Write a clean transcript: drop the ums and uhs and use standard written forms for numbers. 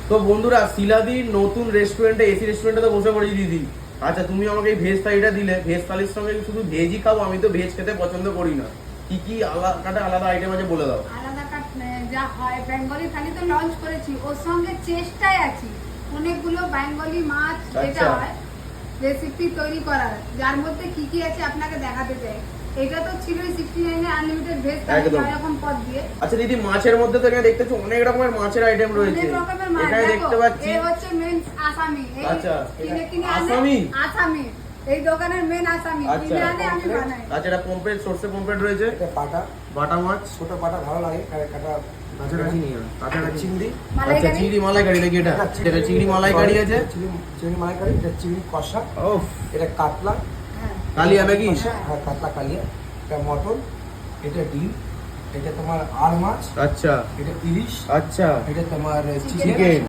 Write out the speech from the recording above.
তো বন্ধুরা শিলাদির নতুন রেস্টুরেন্টে এসি রেস্টুরেন্টে তো বসে পড়েছি দিদি। আচ্ছা তুমি আমাকে এই ভেজ থালিটা দিলে, ভেজ থালির সঙ্গে শুধু ভেজই খাবো, আমি তো ভেজ খেতে পছন্দ করি না। কি কি আলাদা আইটেম আছে বলে দাও। আলাদা যা হয় বেঙ্গলি থালি তো লঞ্চ করেছি, ওর সঙ্গে চেষ্টায় আছি অনেকগুলো বেঙ্গলি মাছ যেটা হয় রেসিপি তৈরি করার, যার মধ্যে কি কি আছে আপনাকে দেখাতে চাই। এটা তো ছিল 69 এ আনলিমিটেড ভেজ থালি এরকম পদ দিয়ে। আচ্ছা দিদি, মাছের মধ্যে তো এখানে দেখতেছো অনেক রকমের মাছের আইটেম রয়েছে। এখানে দেখতে পাচ্ছি এই হচ্ছে মেন আসামি। আচ্ছা আসামি আসামি এই দোকানের মেন আসামি। কিনে আনে আমি বানাই। আচ্ছা এটা পমফ্রেট, সরষে পমফ্রেট রয়েছে, এটা বাটা মাছ, ছোট বাটা ভালো লাগে কাটা। চিংড়ি, আচ্ছা চিংড়ি মালাইকারি নাকি এটা? এটা চিংড়ি মালাইকারি আছে, চিংড়ি মালাইকারি, এটা চিংড়ি কষা, এটা কাতলা কালিয়া নাকি? হ্যাঁ কাতলা কালিয়া, এটা মটন, এটা ডিম, এটা তোমার আর মাছ, আচ্ছা এটা ইলিশ, আচ্ছা এটা তোমার চিকেন।